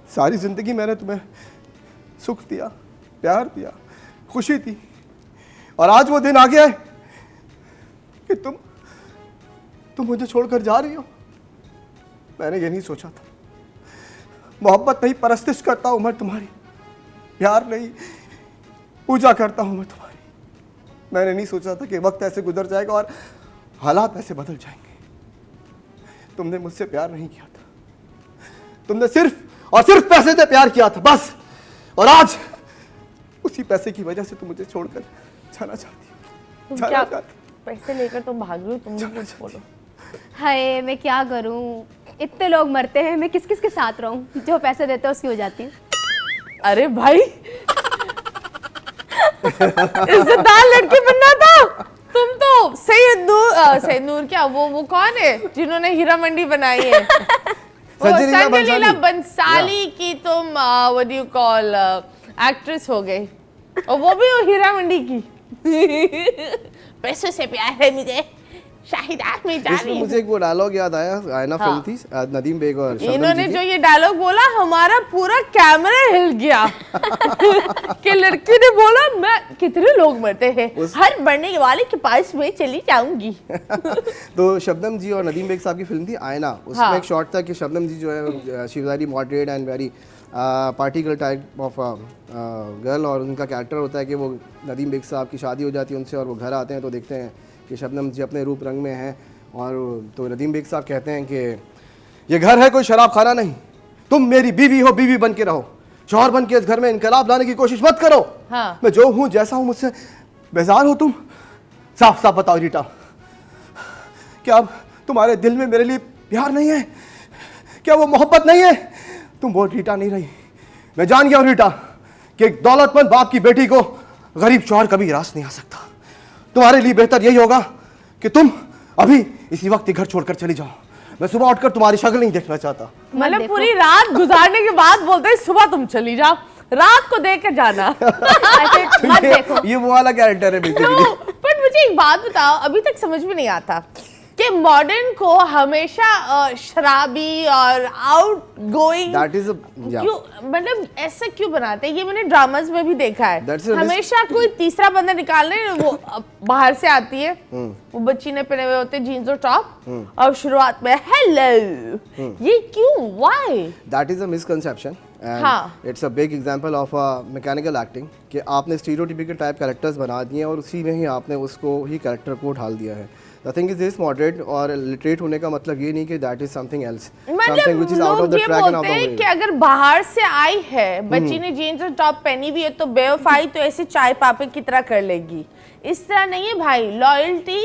सारी जिंदगी मैंने तुम्हें सुख दिया, प्यार दिया, खुशी दी, और आज वो दिन आ गया है कि तुम मुझे छोड़कर जा रही हो। मैंने ये नहीं सोचा था। मोहब्बत नहीं, परस्तिश करता हूं मैं तुम्हारी, प्यार नहीं, पूजा करता हूं मैं तुम्हारी। मैंने नहीं सोचा था कि वक्त ऐसे गुजर जाएगा और हालात ऐसे बदल जाएंगे। तुमने मुझसे प्यार नहीं किया था, तुमने सिर्फ और सिर्फ पैसे से प्यार किया था, बस। और आज उसी पैसे की वजह से तुम मुझे छोड़कर जाना चाहती हो। क्या पैसे लेकर तुम भाग रही हो? तुम भी कुछ बोलो। हाय, मैं क्या करूं? इतने लोग मरते हैं, मैं किस किस के साथ रहूं? जो पैसे देते हैं उसकी हो जाती है। अरे भाई, इज्जतदार लड़की बनना था। तुम तो सैयद नूर क्या वो कौन है जिन्होंने हीरा मंडी बनाई है? संजय लीला बंसाली की तुम what do you call actress हो गई, और वो भी हीरा मंडी की। पैसों से प्यार है मुझे, शाहिदात में जा रही है। मुझे एक वो डायलॉग याद आया, आयना फिल्म थी, नदीम बेग और इन्होंने जो ये डायलॉग बोला, हमारा पूरा कैमरा हिल गया। कि लड़की ने बोला मैं कितने लोग मरते हैं, हर मरने वाले के पास मैं चली जाऊंगी। तो शबनम जी और नदीम बेग साहब की फिल्म थी आयना। उसमें एक शॉट था कि शबनम जी जो है she was very moderate and very party girl type of girl, और उनका कैरेक्टर होता है कि वो नदीम बेग साहब की शादी हो जाती है उनसे, और वो घर आते हैं तो देखते हैं कि शबनम जी अपने रूप रंग में हैं। और तो नदीम बेग साहब कहते हैं कि ये घर है कोई शराब खाना नहीं, तुम मेरी बीवी हो, बीवी बन के रहो, शौहर बन के इस घर में इनकलाब लाने की कोशिश मत करो। हाँ। मैं जो हूँ जैसा हूँ मुझसे बेजार हो तुम? साफ साफ बताओ रीटा, क्या अब तुम्हारे दिल में मेरे लिए प्यार नहीं है? क्या वो मोहब्बत नहीं है? तुम वो रीटा नहीं रही। मैं जान गया हूँ रीटा कि एक दौलतमंद बाप की बेटी को गरीब शौहर कभी रास नहीं आ सकता। तुम्हारे लिए बेहतर यही होगा कि तुम अभी इसी वक्त घर छोड़कर चली जाओ। मैं सुबह उठकर तुम्हारी शक्ल नहीं देखना चाहता। मतलब पूरी रात गुजारने के बाद बोलते हैं सुबह तुम चली जाओ, रात को देख कर जाना। मत देखो। ये वो वाला कैरेक्टर है बेसिकली। पर मुझे एक बात बताओ, अभी तक समझ में नहीं आता कि मॉडर्न को हमेशा शराबी और आउट गोइंग क्यों, मतलब ऐसा क्यों बनाते हैं? ये मैंने ड्रामास में भी देखा है। हमेशा कोई तीसरा बंदा निकालने, वो बाहर से आती है, वो बच्ची ने पहने हुए होते जीन्स और टॉप, और शुरुआत में हेलो, ये क्यों? Why? That is a misconception and it's a big example of a mechanical acting कि आपने स्टीरियोटिपिकल टाइप कैरेक्टर्स बना दिए हैं और उसी में ही आपने उसको ही कैरेक्टर को ढाल दिया है। The thing is this, moderate और literate होने का मतलब ये नहीं कि that is something else, something which is out of the track and out of the way। कि अगर बाहर से आई है, बच्ची ने जीन्स और टॉप पहनी हुई है, तो बेवफाई तो ऐसे चाय पापे की तरह कर लेगी। इस तरह नहीं है भाई। लॉयल्टी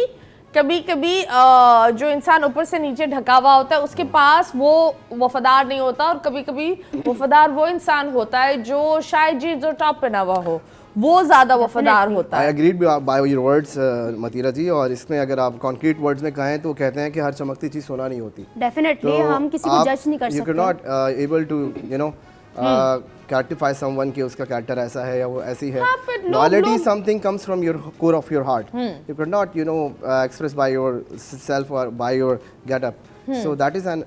कभी कभी जो इंसान ऊपर से नीचे ढका हुआ होता है उसके पास वो वफादार नहीं होता, और कभी कभी वफादार वो इंसान होता है जो शायद जीन्स और टॉप पहना हुआ हो, वो ज्यादा वफादार होता है। I agreed by your words, मतीरा जी। और इसमें अगर आप कॉन्क्रीट वर्ड्स में कहें तो कहते हैं कि हर चमकती चीज सोना नहीं होती। डेफिनेटली हम किसी को जज नहीं कर सकते। You cannot able to you know characterize someone कि उसका कैरेक्टर ऐसा है या वो ऐसी है। Loyalty something comes from your core of your heart. You cannot express by yourself or by your get up. So that is an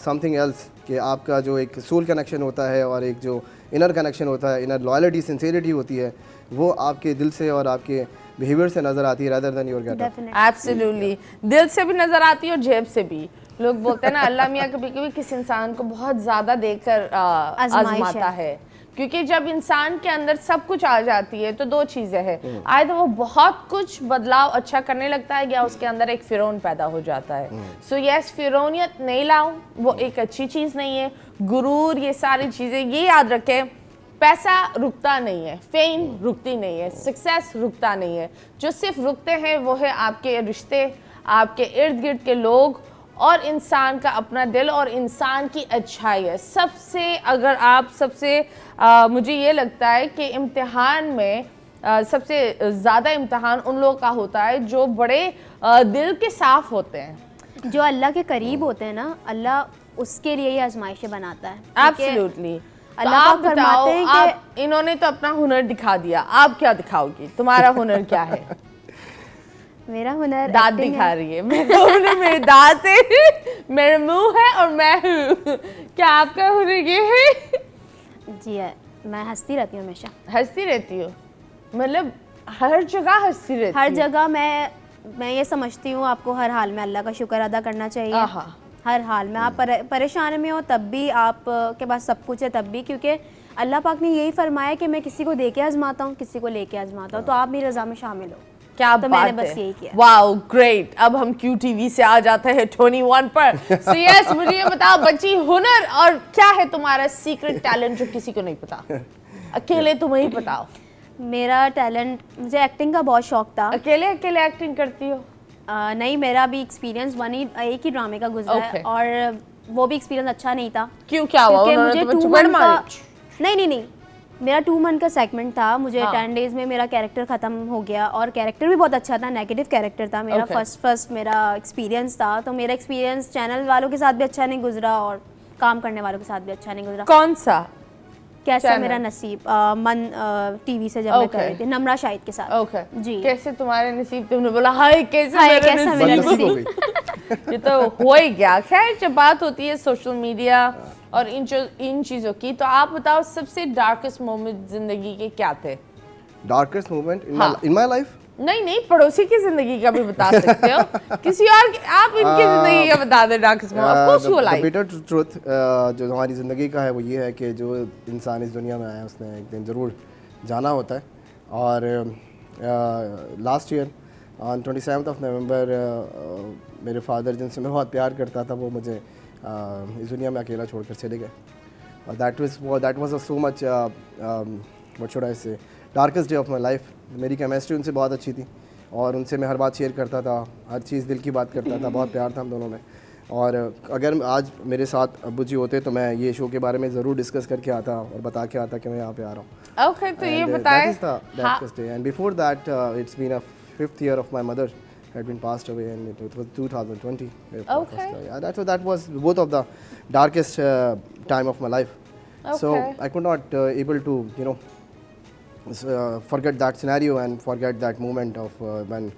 something else कि आपका जो एक सोल कनेक्शन होता है और एक जो इनर कनेक्शन होता है, इनर लॉयल्टी, सिंसियरिटी होती है, वो आपके दिल से और आपके बिहेवियर से नजर आती है rather than your getup. Absolutely, दिल से भी नजर आती है और जेब से भी। लोग बोलते हैं ना, अल्लाह मियाँ कभी कभी किसी इंसान को बहुत ज्यादा देखकर आजमाता है, क्योंकि जब इंसान के अंदर सब कुछ आ जाती है तो दो चीजें हैं, आए तो वो बहुत कुछ बदलाव अच्छा करने लगता है, या उसके अंदर एक फिरौन पैदा हो जाता है। सो यस, फिरौनियत नहीं लाओ, वो एक अच्छी चीज नहीं है। गुरूर, ये सारी चीजें ये याद रखें, पैसा रुकता नहीं है, फेम रुकती नहीं है, सक्सेस रुकता नहीं है। जो सिर्फ रुकते हैं वो है आपके रिश्ते, आपके इर्द गिर्द के लोग, और इंसान का अपना दिल और इंसान की अच्छाई है सबसे। अगर आप सबसे मुझे ये लगता है कि इम्तिहान में सबसे ज़्यादा इम्तिहान उन लोगों का होता है जो बड़े दिल के साफ होते हैं, जो अल्लाह के करीब होते हैं ना। अल्लाह उसके लिए ही आजमाइशें बनाता है। एब्सोल्युटली। अल्लाह आप बताओ, आप इन्होंने तो अपना हुनर दिखा दिया, आप क्या दिखाओगी? तुम्हारा हुनर क्या है? मेरा हुनर दांत acting दिखा है। रही है, मैं तो बोली मेरे दांत है, मेरा मुंह है और मैं हूँ। क्या आपका हुनर ये है? जी है, मैं हंसती रहती हूँ हमेशा। हंसती रहती हो, मतलब हर जगह हंसती रहती हर हो। जगह मैं ये समझती हूँ आपको हर हाल में अल्लाह का शुक्र अदा करना चाहिए। आहा। हर हाल में आप परेशान में हो तब भी आप के पास सब कुछ है तब भी, क्योंकि अल्लाह पाक ने यही फरमाया कि मैं किसी को दे के आजमाता हूँ, किसी को लेके आजमाता हूँ, तो आप मेरी रज़ा में शामिल हो। क्या तो बात मैंने बस है। यही किया। Wow great. अब हम QTV से आ जाते हैं 21 पर। So yes, मुझे ये बताओ बच्ची, हुनर और क्या है तुम्हारा सीक्रेट टैलेंट जो किसी को नहीं पता, अकेले तुम्हें ही बताओ। मेरा टैलेंट, मुझे एक्टिंग का बहुत शौक था। अकेले अकेले एक्टिंग करती हो? नहीं, मेरा भी एक्सपीरियंस एक ही ड्रामे का गुजरा है Okay. और वो भी एक्सपीरियंस अच्छा नहीं था। क्यों, क्या हुआ? क्योंकि उन्होंने मुझे तुम्हें 2 चुपड़ मंथ मारी? का नहीं, मेरा 2 मंथ का सेगमेंट था। मुझे हाँ। 10 डेज में मेरा कैरेक्टर ख़त्म हो गया और कैरेक्टर भी बहुत अच्छा था, नेगेटिव कैरेक्टर था मेरा। Okay. फर्स्ट मेरा एक्सपीरियंस था, तो मेरा एक्सपीरियंस चैनल वालों के साथ भी अच्छा नहीं गुजरा और काम करने वालों के साथ भी अच्छा नहीं गुजरा। कौन सा कैसा channel? मेरा नसीब मन टीवी से जब मैं कर Okay. रही थी नमरा शाहिद के साथ। ओके जी। कैसे तुम्हारे नसीब? तुमने बोला हाय कैसे हाय, मेरा कैसा नसीब? मेरा बदनसीब हो नसीब। गई। ये तो हो ही गया। खैर, जब बात होती है सोशल मीडिया और इन चीजों की, तो आप बताओ सबसे डार्केस्ट मोमेंट जिंदगी के क्या थे? डार्केस्ट मोमेंट हाँ। In my life? नहीं, पड़ोसी की जिंदगी का भी बता सकते हो, किसी और आप इनकी जिंदगी का बता दे darkest moment. Of course you like. Bitter truth जो हमारी ज़िंदगी का है वो ये है कि जो इंसान इस दुनिया में आया है उसने एक दिन ज़रूर जाना होता है। और लास्ट ईयर ऑन 27 नवंबर मेरे फादर, जिनसे मैं बहुत प्यार करता था, वो मुझे इस दुनिया में अकेला छोड़कर चले गए। और that was so much what should I say darkest day of my life. मेरी केमिस्ट्री उनसे बहुत अच्छी थी और उनसे मैं हर बात शेयर करता था, हर चीज़ दिल की बात करता था, बहुत प्यार था हम दोनों में। और अगर आज मेरे साथ अब्बू जी होते तो मैं ये शो के बारे में ज़रूर डिस्कस करके आता और बता के आता कि मैं यहाँ पे आ रहा हूँ। ओके, तो ये And, बताएं। that is the darkest day. And before that, it's been a 5th year of my mother had been passed away, and it was 2020. Okay. Yeah, that was both of the darkest time of my life. So Okay. I could not able to forget that scenario and forget that moment of when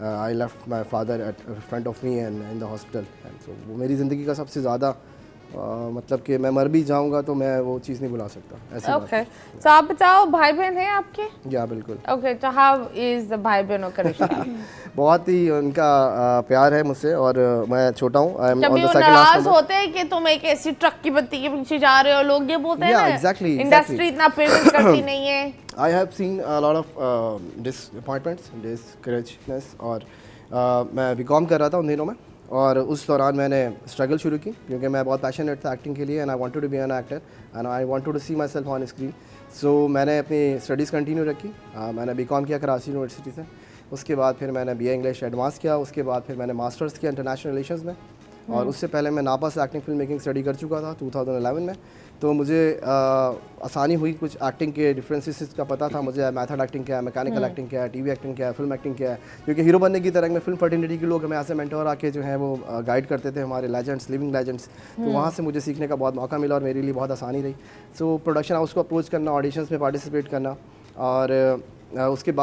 I left my father in front of me and in the hospital. And so वो मेरी ज़िंदगी का सबसे ज़्यादा मतलब कि मैं मर भी जाऊंगा तो मैं वो चीज़ नहीं भुला सकता, ऐसी बात ओके, तो आप बताओ भाई बहन हैं आपके? है। या बिल्कुल। ओके, तो हाउ इज द भाई बहनों का रिश्ता? बहुत ही उनका प्यार है मुझसे और मैं छोटा हूँ। आई एम ऑन कभी द वो सेकंड नाराज लास्ट होते हैं कि तुम एक ऐसी ट्रक की बत्ती के पीछे जा रहे हो? लोग ये बोलते हैं Yeah, ना, exactly. इंडस्ट्री इतना पेमेंट करती नहीं है। I have seen a lot of disappointments, discouragedness. और मैं बीकॉम कर रहा था उन दिनों में और उस दौरान मैंने स्ट्रगल शुरू की क्योंकि मैं बहुत पैशनेट था एक्टिंग के लिए and I wanted to be an actor and I wanted to see myself on screen. So मैंने अपनी स्टडीज़ कंटिन्यू रखी। मैंने बीकॉम किया कराची यूनिवर्सिटी से, उसके बाद फिर मैंने BA इंग्लिश एडवांस किया, उसके बाद फिर मैंने मास्टर्स किया इंटरनेशनल रिलेशंस में। और उससे पहले मैं नापा से एक्टिंग फिल्म मेकिंग स्टडी कर चुका था 2011 में। तो मुझे आसानी हुई, कुछ एक्टिंग के डिफरेंसेस का पता था मुझे, मैथड एक्टिंग क्या है, मैकेनिकल एक्टिंग क्या है, टीवी एक्टिंग क्या है, फिल्म एक्टिंग क्या है। क्योंकि हीरो बनने की तरह में फिल्म फर्टिनिटी के लोग हमें ऐसे मेंटोर आके जो है वो गाइड करते थे, हमारे लेजेंड्स, लिविंग लेजेंड्स। तो वहाँ से मुझे सीखने का बहुत मौका मिला और मेरे लिए बहुत आसानी रही। सो प्रोडक्शन हाउस को अप्रोच करना, ऑडिशंस में पार्टिसिपेट करना और उसके बाद